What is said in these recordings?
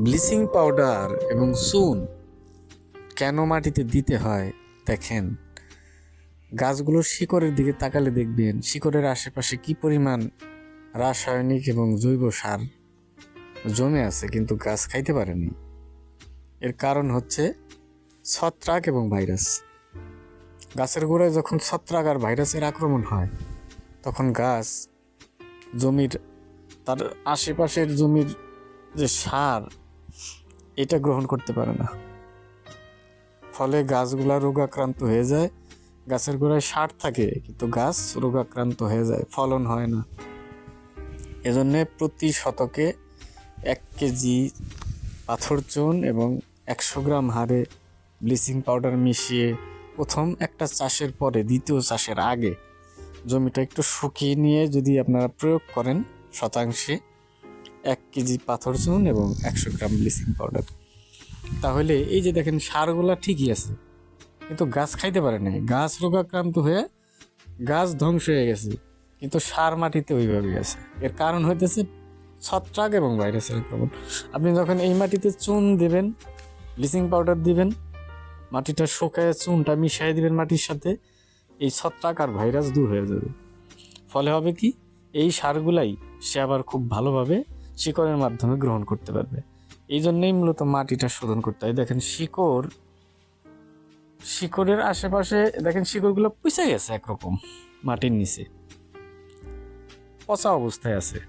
Bleaching powder এবং চুন কেন মাটিতে দিতে হয় দেখেন, গাছগুলোর শিকড়ের দিকে তাকালে দেখবেন শিকড়ের আশেপাশে কি পরিমাণ রাসায়নিক এবং জৈব সার জমে আছে, কিন্তু গাছ খাইতে পারেনি। এর কারণ হচ্ছে ছত্রাক এবং ভাইরাস। গাছের গোড়ায় যখন ছত্রাক আর ভাইরাসের আক্রমণ হয় তখন গাছ জমির তার আশেপাশের জমির যে সার এটা গ্রহণ করতে পারে না, ফলে গাছগুলা রোগাক্রান্ত হয়ে যায়। গাছের গোড়ায় সার থাকে কিন্তু গাছ রোগাক্রান্ত হয়ে যায়, ফলন হয় না। এজন্যে প্রতি শতকে 1 কেজি পাথর চুন এবং 100 গ্রাম হারে ব্লিচিং পাউডার মিশিয়ে প্রথম একটা চাষের পরে দ্বিতীয় চাষের আগে জমিটা একটু শুকিয়ে নিয়ে যদি আপনারা প্রয়োগ করেন, শতাংশে 1 কেজি পাথর চুন এবং 100 গ্রাম ব্লিচিং পাউডার, তাহলে এই যে দেখেন সারগুলা ঠিকই আছে কিন্তু গাছ খাইতে পারে নাই, গাছ রোগাক্রান্ত হয়ে গাছ ধ্বংস হয়ে গেছে, কিন্তু সার মাটিতে ওইভাবেই আছে। এর কারণ হইতেছে ছত্রাক এবং ভাইরাসের আক্রমণ। আপনি যখন এই মাটিতে চুন দেবেন, ব্লিচিং পাউডার দিবেন, মাটিটা শুকায় চুনটা মিশিয়ে দিবেন মাটির সাথে, এই ছত্রাক আর ভাইরাস দূর হয়ে যাবে। ফলে হবে কি, এই সারগুলাই সে আবার খুব ভালোভাবে শিকড়ের মাধ্যমে গ্রহণ করতে পারবে। এই জন্যই মূলত মাটিটা শোধন করতে হয়। দেখেন শিকড়ের আশেপাশে দেখেন শিকড়গুলো পুষে গেছে একরকম মাটির নিচে, পচা অবস্থায় আছে।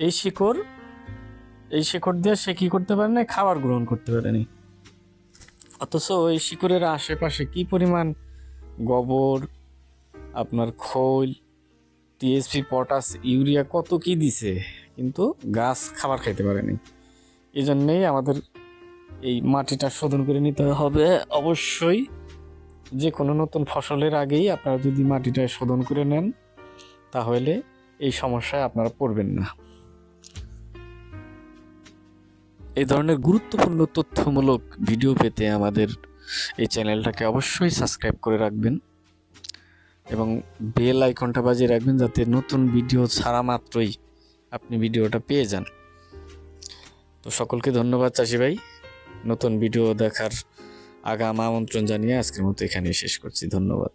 এই শিকড় দিয়ে সে কি করতে পারে না, খাবার গ্রহণ করতে পারেনি। অথচ এই শিকড়ের আশেপাশে কি পরিমাণ গোবর, আপনার খোল, টিএসপি, পটাশ, ইউরিয়া কত কি দিছে, কিন্তু গাছ খাবার খাইতে পারেনি। এই জন্যেই আমাদের এই মাটিটা শোধন করে নিতে হবে অবশ্যই। যে কোনো নতুন ফসলের আগেই আপনারা যদি মাটিটা শোধন করে নেন তাহলে এই সমস্যায় আপনারা পড়বেন না। এই ধরনের গুরুত্বপূর্ণ তথ্যমূলক ভিডিও পেতে আমাদের এই চ্যানেলটাকে অবশ্যই সাবস্ক্রাইব করে রাখবেন এবং বেল আইকনটা বাজিয়ে রাখবেন, যাতে নতুন ভিডিও ছাড়া মাত্রই আপনি ভিডিওটা পেয়ে যান। তো সকলকে ধন্যবাদ চাষি ভাই। নতুন ভিডিও দেখার আগাম আমন্ত্রণ জানিয়ে আজকের মতো এখানেই শেষ করছি। ধন্যবাদ।